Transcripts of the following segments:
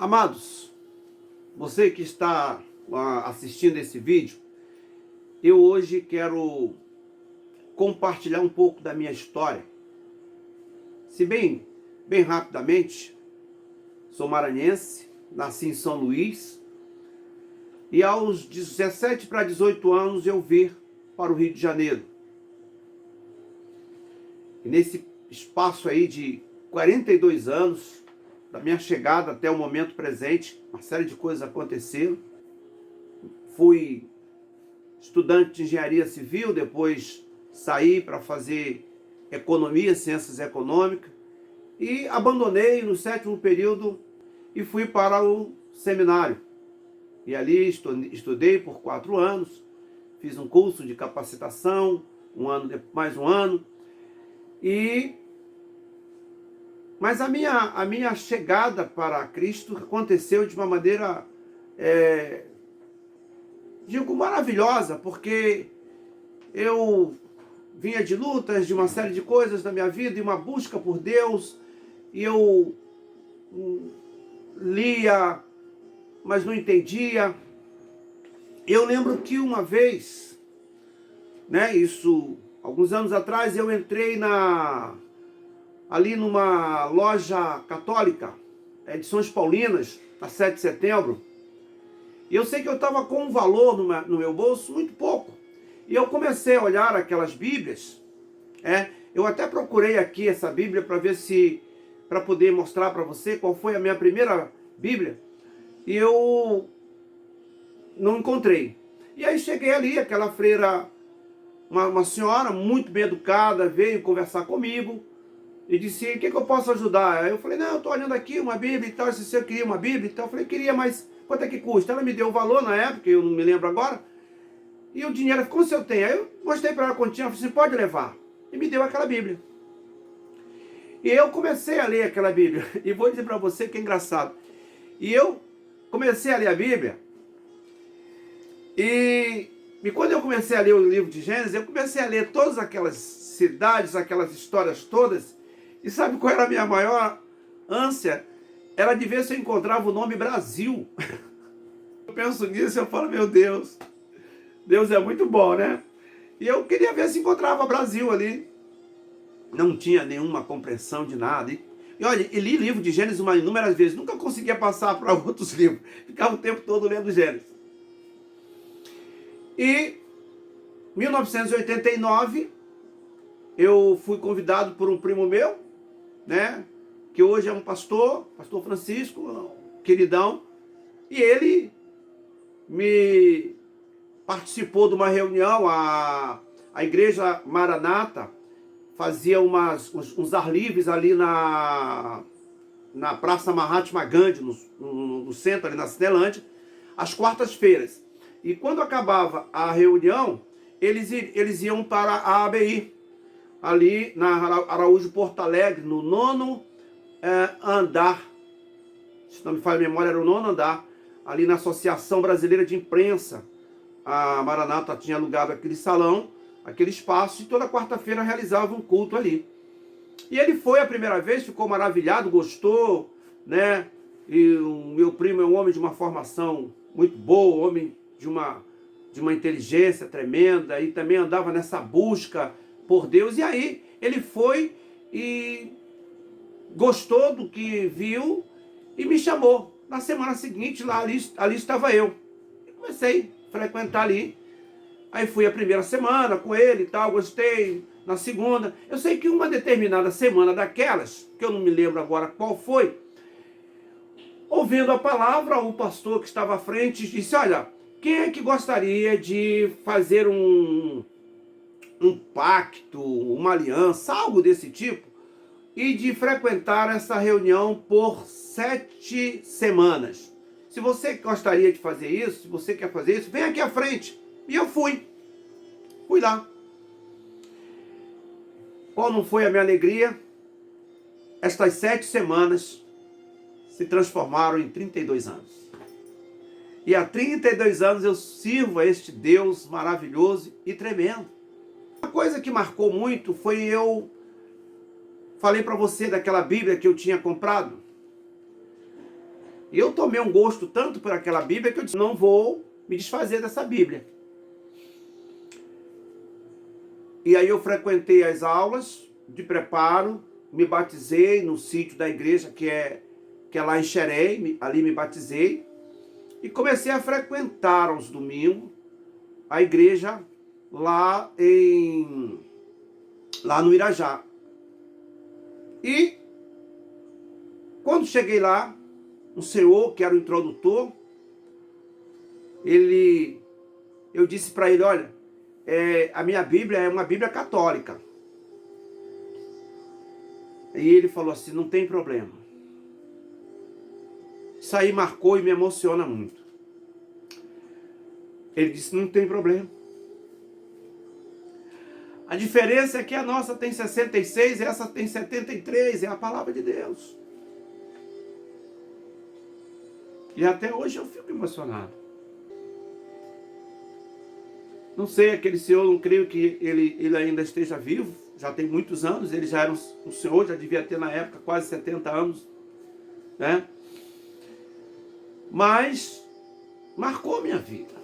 Amados, você que está assistindo esse vídeo, eu hoje quero compartilhar um pouco da minha história. Se bem rapidamente, sou maranhense, nasci em São Luís, e aos 17 para 18 anos eu vim para o Rio de Janeiro. E nesse espaço aí de 42 anos, da minha chegada até o momento presente, uma série de coisas aconteceram. Fui estudante de engenharia civil, depois saí para fazer economia, ciências econômicas, e abandonei no 7º período e fui para o seminário. E ali estudei por 4 anos, fiz um curso de capacitação, mais um ano, mas a minha chegada para Cristo aconteceu de uma maneira, digo, maravilhosa, porque eu vinha de lutas, de uma série de coisas na minha vida, e uma busca por Deus, e eu lia, mas não entendia. Eu lembro que uma vez, isso alguns anos atrás, eu entrei ali numa loja católica, Edições Paulinas, na 7 de setembro, e eu sei que eu estava com um valor no meu bolso muito pouco, e eu comecei a olhar aquelas Bíblias, eu até procurei aqui essa Bíblia para ver para poder mostrar para você qual foi a minha primeira Bíblia, e eu não encontrei. E aí cheguei ali, aquela freira, uma senhora muito bem educada, veio conversar comigo, e disse: o que eu posso ajudar? Aí eu falei: não, eu estou olhando aqui uma Bíblia e tal, se você queria uma Bíblia e tal. Eu falei: queria, mas quanto é que custa? Ela me deu o valor na época, eu não me lembro agora, e o dinheiro ficou: quanto eu tenho? Aí eu mostrei para ela a continha, falei assim: pode levar. E me deu aquela Bíblia. E eu comecei a ler aquela Bíblia, e vou dizer para você que é engraçado. E eu comecei a ler a Bíblia, e quando eu comecei a ler o livro de Gênesis, eu comecei a ler todas aquelas cidades, aquelas histórias todas. E sabe qual era a minha maior ânsia? Era de ver se eu encontrava o nome Brasil. Eu penso nisso e eu falo: meu Deus, Deus é muito bom, né? E eu queria ver se encontrava Brasil ali. Não tinha nenhuma compreensão de nada. E olha, eu li o livro de Gênesis inúmeras vezes, nunca conseguia passar para outros livros. Ficava o tempo todo lendo Gênesis. E em 1989, eu fui convidado por um primo meu, que hoje é um pastor Francisco, queridão, e ele me participou de uma reunião. A igreja Maranata fazia uns ar livres ali na Praça Mahatma Gandhi, no centro, ali na Cinelândia, às quartas-feiras. E quando acabava a reunião, eles iam para a ABI, ali na Araújo Porto Alegre, no 9º andar, se não me falha a memória, era o 9º andar, ali na Associação Brasileira de Imprensa. A Maranata tinha alugado aquele salão, aquele espaço, e toda quarta-feira realizava um culto ali. E ele foi a primeira vez, ficou maravilhado, gostou, E o meu primo é um homem de uma formação muito boa, homem de uma inteligência tremenda, e também andava nessa busca por Deus. E aí ele foi e gostou do que viu e me chamou. Na semana seguinte, ali estava eu. E comecei a frequentar ali. Aí fui a primeira semana com ele e tal, gostei. Na segunda, eu sei que uma determinada semana daquelas, que eu não me lembro agora qual foi, ouvindo a palavra, o pastor que estava à frente disse: olha, quem é que gostaria de fazer um pacto, uma aliança, algo desse tipo, e de frequentar essa reunião por 7 semanas? Se você gostaria de fazer isso, se você quer fazer isso, vem aqui à frente. E eu fui lá. Qual não foi a minha alegria? Estas 7 semanas se transformaram em 32 anos. E há 32 anos eu sirvo a este Deus maravilhoso e tremendo. Uma coisa que marcou muito foi eu falei para você daquela Bíblia que eu tinha comprado. E eu tomei um gosto tanto por aquela Bíblia que eu disse, não vou me desfazer dessa Bíblia. E aí eu frequentei as aulas de preparo, me batizei no sítio da igreja que é lá em Xerém, ali me batizei. E comecei a frequentar aos domingos a igreja lá no Irajá. E quando cheguei lá, um senhor que era o introdutor, eu disse para ele, olha, a minha Bíblia é uma Bíblia católica. E ele falou assim, não tem problema. Isso aí marcou e me emociona muito. Ele disse, não tem problema. A diferença é que a nossa tem 66 e essa tem 73, é a palavra de Deus. E até hoje eu fico emocionado. Não sei, aquele senhor, não creio que ele ainda esteja vivo, já tem muitos anos, ele já era um senhor, já devia ter na época quase 70 anos, né? Mas marcou minha vida.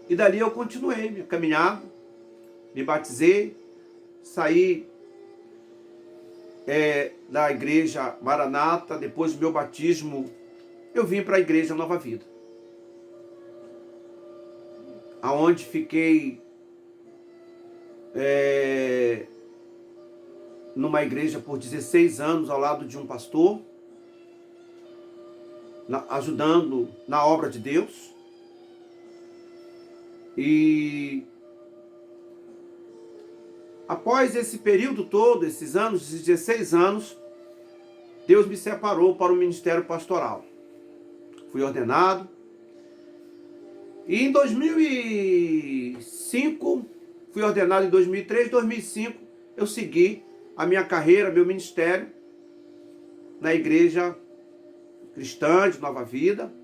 E dali eu continuei minha caminhada, me batizei, saí da igreja Maranata, depois do meu batismo, eu vim para a igreja Nova Vida. Aonde fiquei numa igreja por 16 anos ao lado de um pastor, ajudando na obra de Deus. E após esse período todo, esses anos, esses 16 anos, Deus me separou para o ministério pastoral. Fui ordenado. E em 2005, fui ordenado em 2003, 2005, eu segui a minha carreira, meu ministério, na igreja cristã de Nova Vida,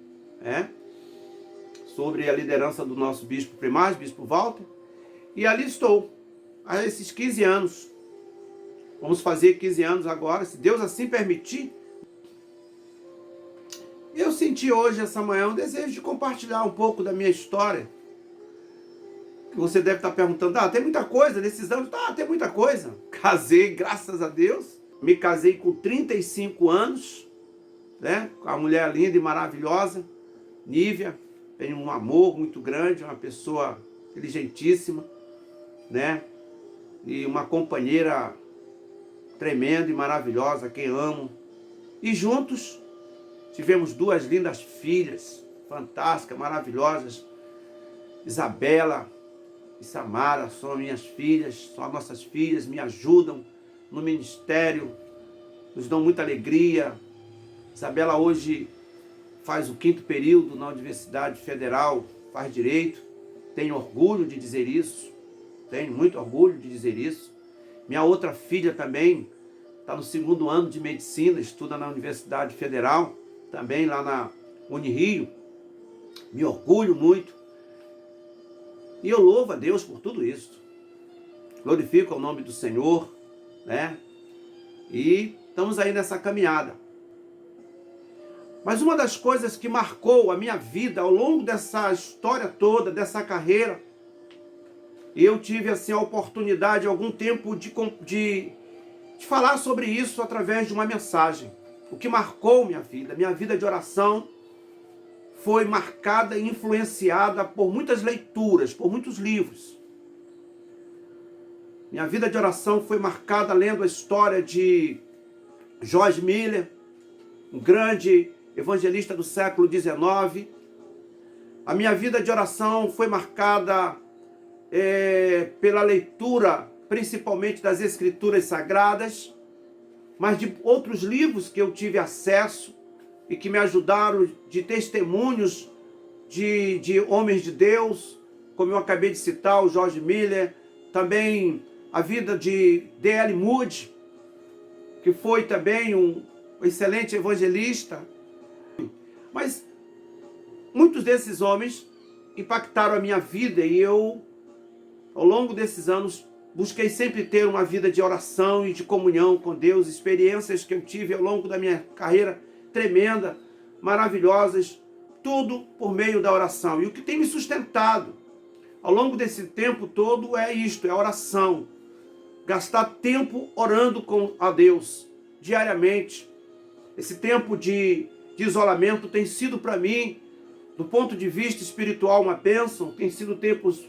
sobre a liderança do nosso bispo primário, bispo Walter, e ali estou, há esses 15 anos. Vamos fazer 15 anos agora, se Deus assim permitir. Eu senti hoje, essa manhã, um desejo de compartilhar um pouco da minha história. Que você deve estar perguntando, tem muita coisa nesses anos? Tem muita coisa. Casei, graças a Deus. Me casei com 35 anos, né? Com uma mulher linda e maravilhosa, Nívia. Tenho um amor muito grande, uma pessoa inteligentíssima, né? E uma companheira tremenda e maravilhosa, quem amo. E juntos tivemos duas lindas filhas, fantásticas, maravilhosas. Isabela e Samara são minhas filhas, são nossas filhas, me ajudam no ministério, nos dão muita alegria. Isabela hoje faz o 5º período na Universidade Federal, faz Direito. Tenho orgulho de dizer isso, tenho muito orgulho de dizer isso. Minha outra filha também está no 2º ano de Medicina, estuda na Universidade Federal, também lá na Unirio. Me orgulho muito. E eu louvo a Deus por tudo isso. Glorifico o nome do Senhor, né? E estamos aí nessa caminhada. Mas uma das coisas que marcou a minha vida ao longo dessa história toda, dessa carreira, eu tive assim a oportunidade há algum tempo de falar sobre isso através de uma mensagem. O que marcou minha vida de oração foi marcada e influenciada por muitas leituras, por muitos livros. Minha vida de oração foi marcada lendo a história de George Miller, um grande evangelista do século XIX. A minha vida de oração foi marcada pela leitura, principalmente das Escrituras Sagradas, mas de outros livros que eu tive acesso e que me ajudaram, de testemunhos de homens de Deus, como eu acabei de citar, o George Miller, também a vida de D.L. Moody, que foi também um excelente evangelista. Mas muitos desses homens impactaram a minha vida e eu, ao longo desses anos, busquei sempre ter uma vida de oração e de comunhão com Deus, experiências que eu tive ao longo da minha carreira tremenda, maravilhosas, tudo por meio da oração. E o que tem me sustentado ao longo desse tempo todo é isto, é a oração. Gastar tempo orando com a Deus diariamente. Esse tempo de isolamento tem sido para mim, do ponto de vista espiritual, uma bênção. Tem sido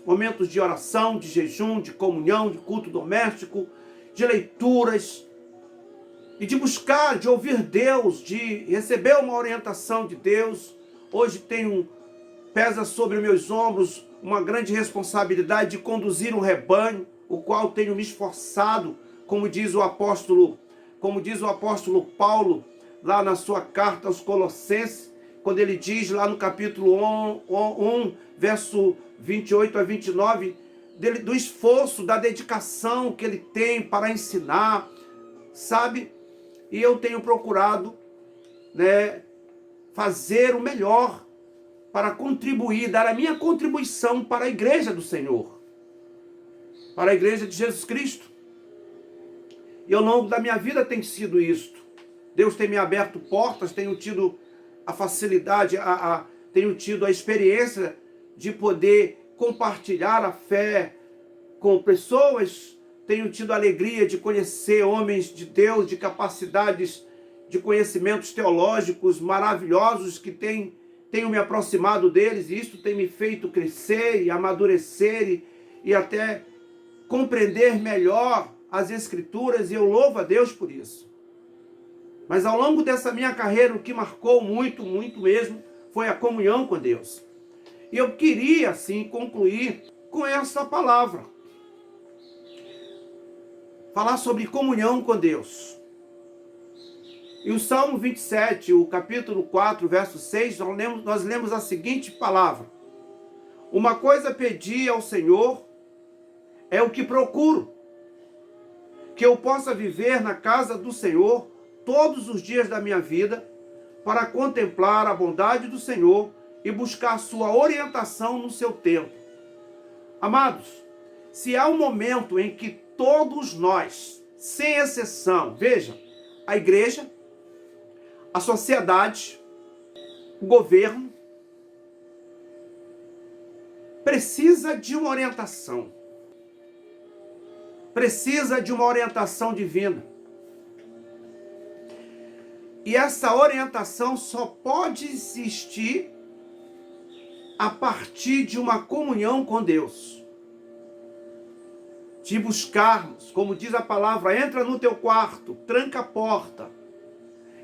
momentos de oração, de jejum, de comunhão, de culto doméstico, de leituras, e de buscar, de ouvir Deus, de receber uma orientação de Deus. Hoje pesa sobre meus ombros uma grande responsabilidade de conduzir um rebanho, o qual tenho me esforçado, como diz o apóstolo Paulo, lá na sua carta aos Colossenses, quando ele diz lá no capítulo 1, verso 28 a 29, do esforço, da dedicação que ele tem para ensinar, sabe? E eu tenho procurado, fazer o melhor para contribuir, dar a minha contribuição para a igreja do Senhor, para a igreja de Jesus Cristo. E ao longo da minha vida tem sido isto. Deus tem me aberto portas, tenho tido a facilidade, tenho tido a experiência de poder compartilhar a fé com pessoas, tenho tido a alegria de conhecer homens de Deus, de capacidades, de conhecimentos teológicos maravilhosos, que tenho me aproximado deles, e isso tem me feito crescer e amadurecer e até compreender melhor as Escrituras, e eu louvo a Deus por isso. Mas ao longo dessa minha carreira, o que marcou muito, muito mesmo, foi a comunhão com Deus. E eu queria, assim, concluir com essa palavra. Falar sobre comunhão com Deus. E o Salmo 27, o capítulo 4, verso 6, nós lemos a seguinte palavra: uma coisa pedi ao Senhor, é o que procuro, que eu possa viver na casa do Senhor todos os dias da minha vida, para contemplar a bondade do Senhor e buscar sua orientação no seu tempo. Amados, se há um momento em que todos nós, sem exceção, veja, a igreja, a sociedade, o governo, precisa de uma orientação. Precisa de uma orientação divina. E essa orientação só pode existir a partir de uma comunhão com Deus. De buscarmos, como diz a palavra, entra no teu quarto, tranca a porta.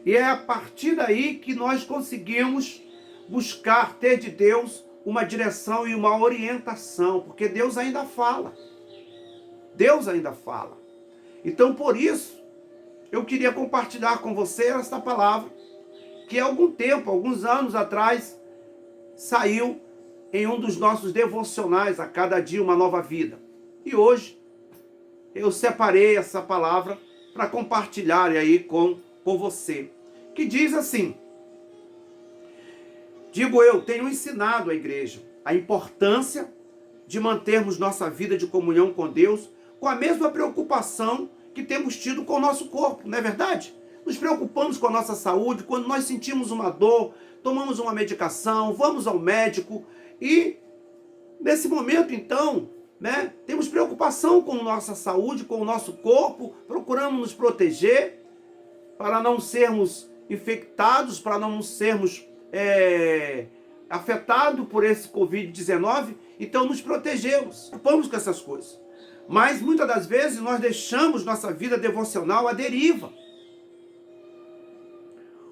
E é a partir daí que nós conseguimos buscar ter de Deus uma direção e uma orientação, porque Deus ainda fala. Deus ainda fala. Então, por isso, eu queria compartilhar com você esta palavra, que há algum tempo, alguns anos atrás, saiu em um dos nossos devocionais, a cada dia uma nova vida. E hoje, eu separei essa palavra para compartilhar aí com você, que diz assim: digo eu, tenho ensinado à igreja a importância de mantermos nossa vida de comunhão com Deus com a mesma preocupação que temos tido com o nosso corpo, não é verdade? Nos preocupamos com a nossa saúde, quando nós sentimos uma dor, tomamos uma medicação, vamos ao médico, e nesse momento então, temos preocupação com a nossa saúde, com o nosso corpo, procuramos nos proteger para não sermos infectados, para não sermos afetados por esse Covid-19, então nos protegemos, preocupamos com essas coisas. Mas muitas das vezes nós deixamos nossa vida devocional à deriva.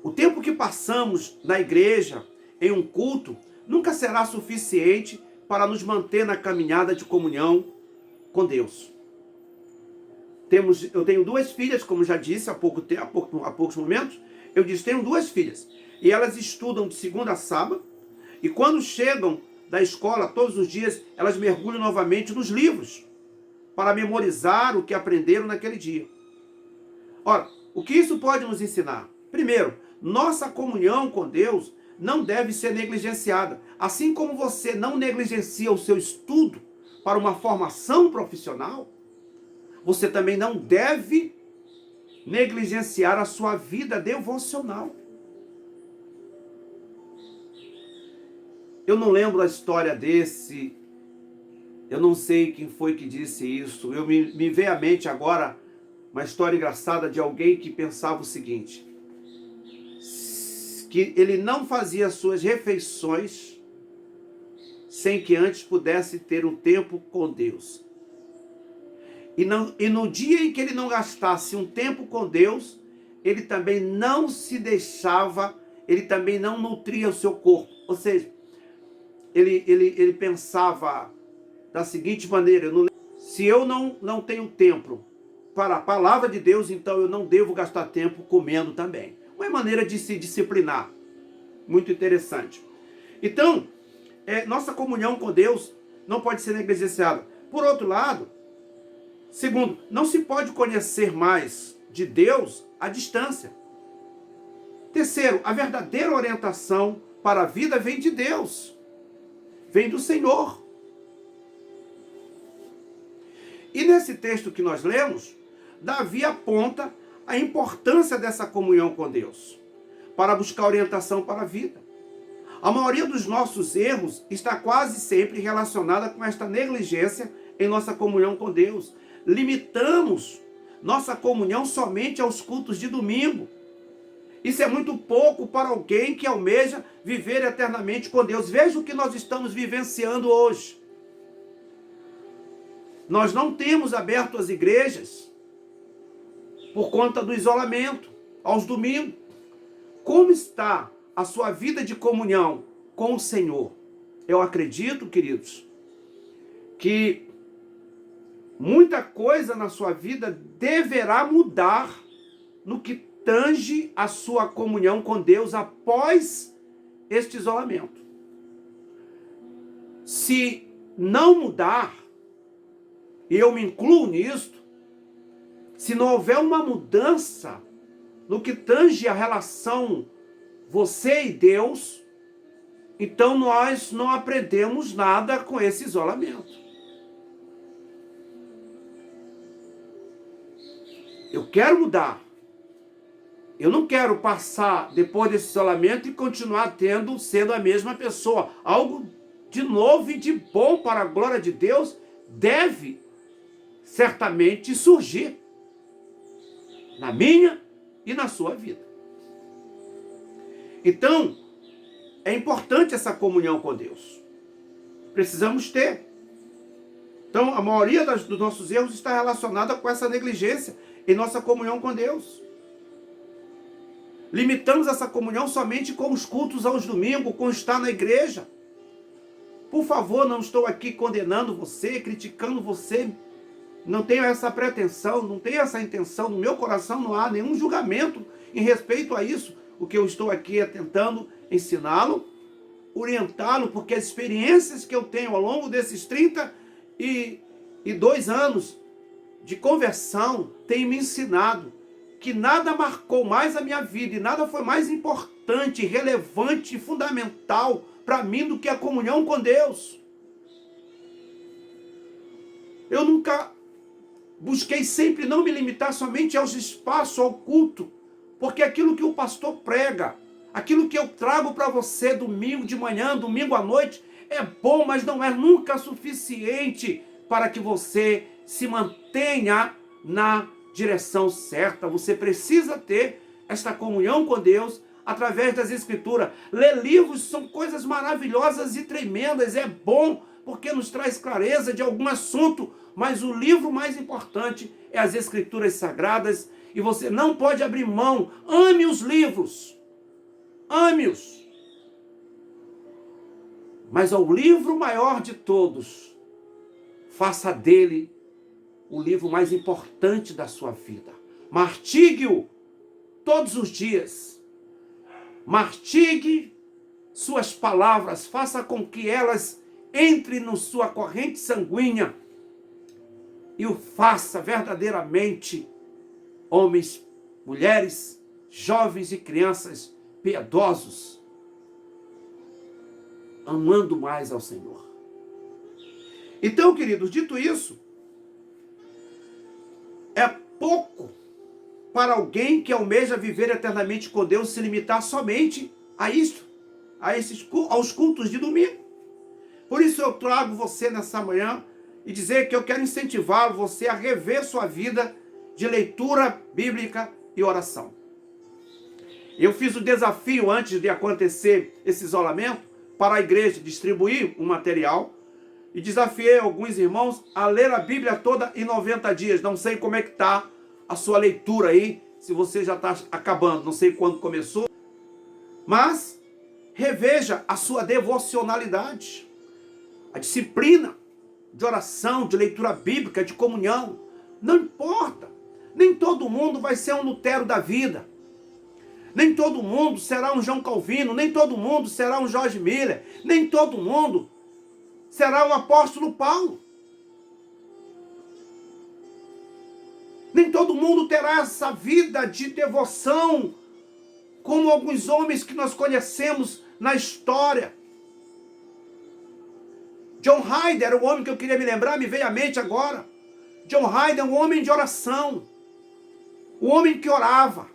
O tempo que passamos na igreja, em um culto, nunca será suficiente para nos manter na caminhada de comunhão com Deus. Eu tenho 2 filhas, como já disse há poucos momentos. Eu disse, tenho 2 filhas. E elas estudam de segunda a sábado. E quando chegam da escola, todos os dias, elas mergulham novamente nos livros, para memorizar o que aprenderam naquele dia. Ora, o que isso pode nos ensinar? Primeiro, nossa comunhão com Deus não deve ser negligenciada. Assim como você não negligencia o seu estudo para uma formação profissional, você também não deve negligenciar a sua vida devocional. Eu não lembro a história desse, eu não sei quem foi que disse isso. Me veio à mente agora uma história engraçada de alguém que pensava o seguinte, que ele não fazia suas refeições sem que antes pudesse ter um tempo com Deus. E no dia em que ele não gastasse um tempo com Deus, ele também não se deixava, ele também não nutria o seu corpo. Ou seja, ele pensava da seguinte maneira, se eu não tenho tempo para a palavra de Deus, então eu não devo gastar tempo comendo também. Uma maneira de se disciplinar. Muito interessante. Então, nossa comunhão com Deus não pode ser negligenciada. Por outro lado, segundo, não se pode conhecer mais de Deus à distância. Terceiro, a verdadeira orientação para a vida vem de Deus. Vem do Senhor. E nesse texto que nós lemos, Davi aponta a importância dessa comunhão com Deus, para buscar orientação para a vida. A maioria dos nossos erros está quase sempre relacionada com esta negligência em nossa comunhão com Deus. Limitamos nossa comunhão somente aos cultos de domingo. Isso é muito pouco para alguém que almeja viver eternamente com Deus. Veja o que nós estamos vivenciando hoje. Nós não temos aberto as igrejas por conta do isolamento, aos domingos. Como está a sua vida de comunhão com o Senhor? Eu acredito, queridos, que muita coisa na sua vida deverá mudar no que tange a sua comunhão com Deus após este isolamento. Se não mudar, e eu me incluo nisto, se não houver uma mudança no que tange a relação você e Deus, então nós não aprendemos nada com esse isolamento. Eu quero mudar. Eu não quero passar depois desse isolamento e continuar sendo a mesma pessoa. Algo de novo e de bom para a glória de Deus deve certamente surgir na minha e na sua vida. Então, é importante essa comunhão com Deus. Precisamos ter. Então, a maioria dos nossos erros está relacionada com essa negligência em nossa comunhão com Deus. Limitamos essa comunhão somente com os cultos aos domingos, com estar na igreja. Por favor, não estou aqui condenando você, criticando você. Não tenho essa pretensão, não tenho essa intenção. No meu coração não há nenhum julgamento em respeito a isso. O que eu estou aqui é tentando ensiná-lo, orientá-lo, porque as experiências que eu tenho ao longo desses 32 anos de conversão têm me ensinado que nada marcou mais a minha vida e nada foi mais importante, relevante e fundamental para mim do que a comunhão com Deus. Eu nunca busquei sempre não me limitar somente aos espaços, ao culto, porque aquilo que o pastor prega, aquilo que eu trago para você domingo de manhã, domingo à noite, é bom, mas não é nunca suficiente para que você se mantenha na direção certa. Você precisa ter esta comunhão com Deus através das Escrituras. Ler livros são coisas maravilhosas e tremendas, é bom porque nos traz clareza de algum assunto, mas o livro mais importante é as Escrituras Sagradas e você não pode abrir mão. Ame os livros, ame-os. Mas ao livro maior de todos, faça dele o livro mais importante da sua vida. Martigue-o todos os dias. Martigue suas palavras, faça com que elas entrem na sua corrente sanguínea e o faça verdadeiramente homens, mulheres, jovens e crianças piedosos, amando mais ao Senhor. Então, queridos, dito isso, pouco para alguém que almeja viver eternamente com Deus se limitar somente a isso, aos cultos de domingo. Por isso eu trago você nessa manhã e dizer que eu quero incentivar você a rever sua vida de leitura bíblica e oração. Eu fiz o desafio antes de acontecer esse isolamento para a igreja distribuir um material e desafiei alguns irmãos a ler a Bíblia toda em 90 dias. Não sei como é que está a sua leitura aí, se você já está acabando, não sei quando começou, mas reveja a sua devocionalidade, a disciplina de oração, de leitura bíblica, de comunhão. Não importa, nem todo mundo vai ser um Lutero da vida, nem todo mundo será um João Calvino, nem todo mundo será um George Miller, nem todo mundo será um apóstolo Paulo. Nem todo mundo terá essa vida de devoção, como alguns homens que nós conhecemos na história. John Hyder era o homem que eu queria me lembrar, me veio à mente agora. John Hyder é um homem de oração, um homem que orava.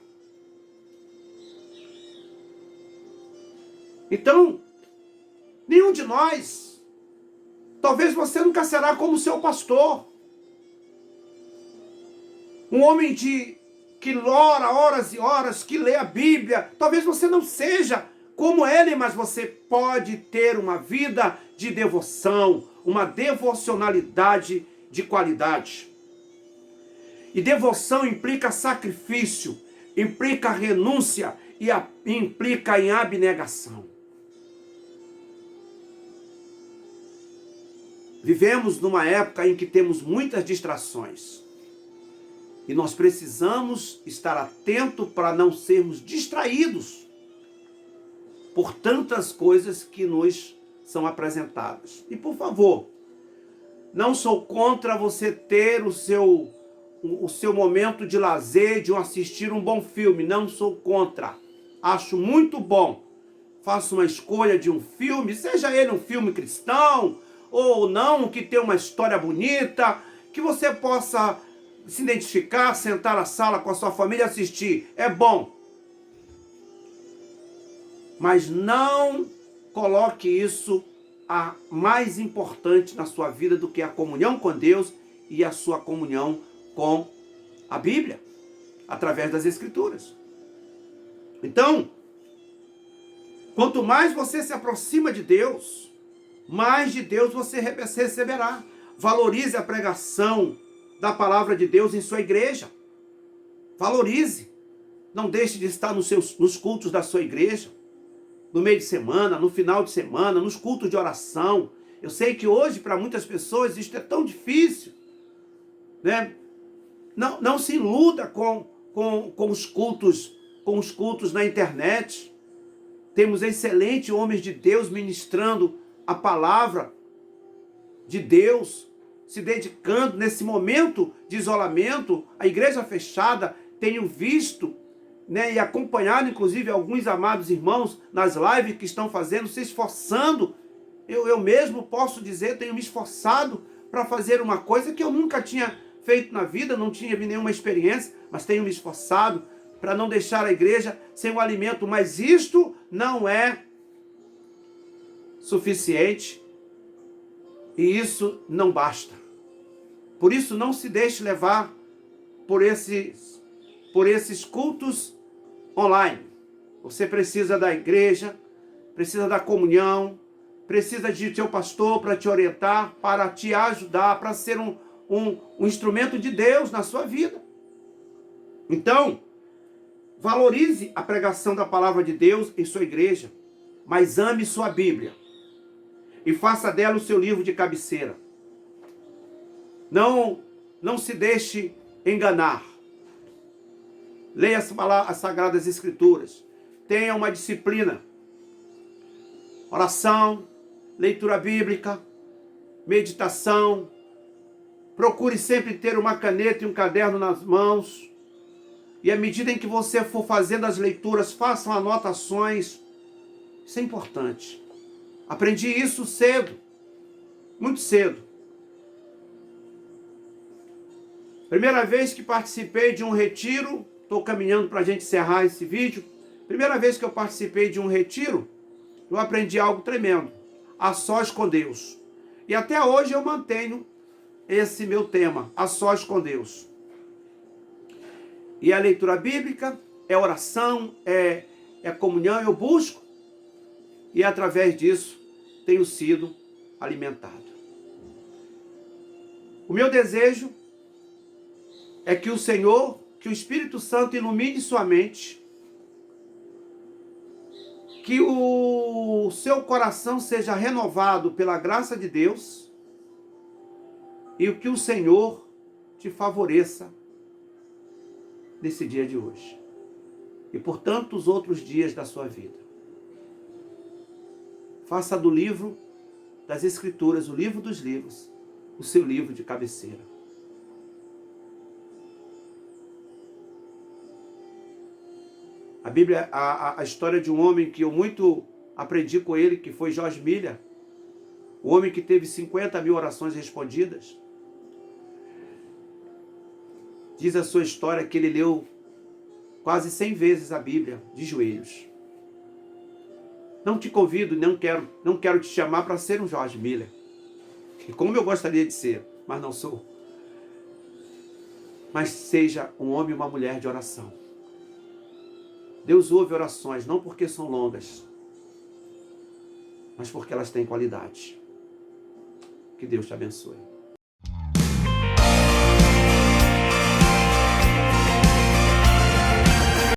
Então, nenhum de nós, talvez você nunca será como seu pastor. Um homem que ora horas e horas, que lê a Bíblia. Talvez você não seja como ele, mas você pode ter uma vida de devoção, uma devocionalidade de qualidade. E devoção implica sacrifício, implica renúncia e implica em abnegação. Vivemos numa época em que temos muitas distrações. E nós precisamos estar atentos para não sermos distraídos por tantas coisas que nos são apresentadas. E por favor, não sou contra você ter o seu momento de lazer, de assistir um bom filme. Não sou contra. Acho muito bom. Faça uma escolha de um filme, seja ele um filme cristão ou não, que tenha uma história bonita, que você possa se identificar, sentar na sala com a sua família e assistir. É bom. Mas não coloque isso a mais importante na sua vida do que a comunhão com Deus e a sua comunhão com a Bíblia, através das Escrituras. Então, quanto mais você se aproxima de Deus, mais de Deus você receberá. Valorize a pregação da palavra de Deus em sua igreja. Valorize. Não deixe de estar nos cultos da sua igreja, no meio de semana, no final de semana, nos cultos de oração. Eu sei que hoje, para muitas pessoas, isso é tão difícil, né? Não se iluda com os cultos na internet. Temos excelentes homens de Deus ministrando a palavra de Deus, se dedicando nesse momento de isolamento, a igreja fechada. Tenho visto, né, e acompanhado, inclusive, alguns amados irmãos nas lives que estão fazendo, se esforçando. Eu mesmo posso dizer, tenho me esforçado para fazer uma coisa que eu nunca tinha feito na vida, não tinha nenhuma experiência, mas tenho me esforçado para não deixar a igreja sem o alimento. Mas isto não é suficiente e isso não basta. Por isso, não se deixe levar por esses cultos online. Você precisa da igreja, precisa da comunhão, precisa de seu pastor para te orientar, para te ajudar, para ser um instrumento de Deus na sua vida. Então, valorize a pregação da palavra de Deus em sua igreja, mas ame sua Bíblia e faça dela o seu livro de cabeceira. Não se deixe enganar. Leia as Sagradas Escrituras. Tenha uma disciplina. Oração, leitura bíblica, meditação. Procure sempre ter uma caneta e um caderno nas mãos. E à medida em que você for fazendo as leituras, façam anotações. Isso é importante. Aprendi isso cedo, muito cedo. Primeira vez que participei de um retiro, estou caminhando para a gente encerrar esse vídeo. Primeira vez que eu participei de um retiro, eu aprendi algo tremendo, a sós com Deus. E até hoje eu mantenho esse meu tema, a sós com Deus. E a leitura bíblica, é oração, é comunhão, eu busco. E através disso, tenho sido alimentado. O meu desejo é que o Senhor, que o Espírito Santo ilumine sua mente, que o seu coração seja renovado pela graça de Deus e que o Senhor te favoreça nesse dia de hoje e por tantos outros dias da sua vida. Faça do livro das Escrituras, o livro dos livros, o seu livro de cabeceira. A Bíblia, a história de um homem que eu muito aprendi com ele, que foi George Miller, o homem que teve 50 mil orações respondidas. Diz a sua história que ele leu quase 100 vezes a Bíblia de joelhos. Não te convido, não quero te chamar para ser um George Miller, como eu gostaria de ser, mas não sou. Mas seja um homem e uma mulher de oração. Deus ouve orações, não porque são longas, mas porque elas têm qualidade. Que Deus te abençoe.